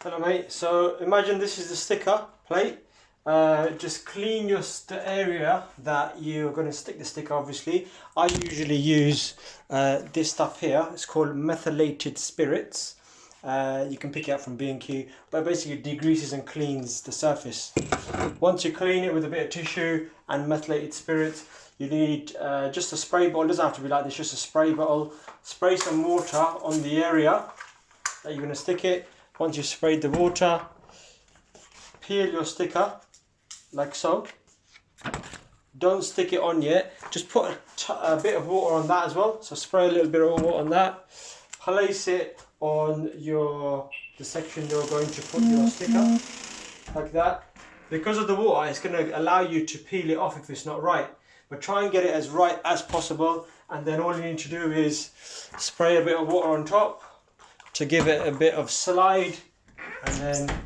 Hello mate, so imagine this is the sticker plate. Just clean the area that you're going to stick the sticker. Obviously I usually use this stuff here. It's called methylated spirits. You can pick it up from B&Q, but basically degreases and cleans the surface. Once you clean it with a bit of tissue and methylated spirits, you need just a spray bottle. It doesn't have to be like this, just a spray bottle. Spray some water on the area that you're going to stick it. Once you've sprayed the water, peel your sticker like so. Don't stick it on yet, just put a bit of water on that as well. So spray a little bit of water on that. Place it on the section you're going to put your sticker, like that. Because of the water, it's going to allow you to peel it off if it's not right. But try and get it as right as possible, and then all you need to do is spray a bit of water on top to give it a bit of slide, and then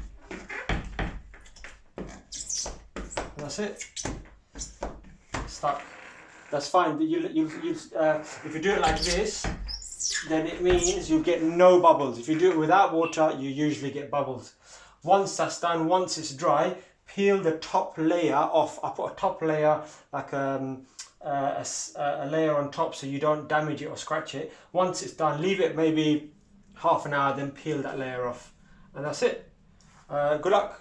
that's it. Stuck. That's fine. If you do it like this, then it means you get no bubbles. If you do it without water, you usually get bubbles. Once that's done, once it's dry, peel the top layer off. I put a top layer, like a layer on top, so you don't damage it or scratch it. Once it's done, leave it maybe half an hour, then peel that layer off, and that's it. Good luck.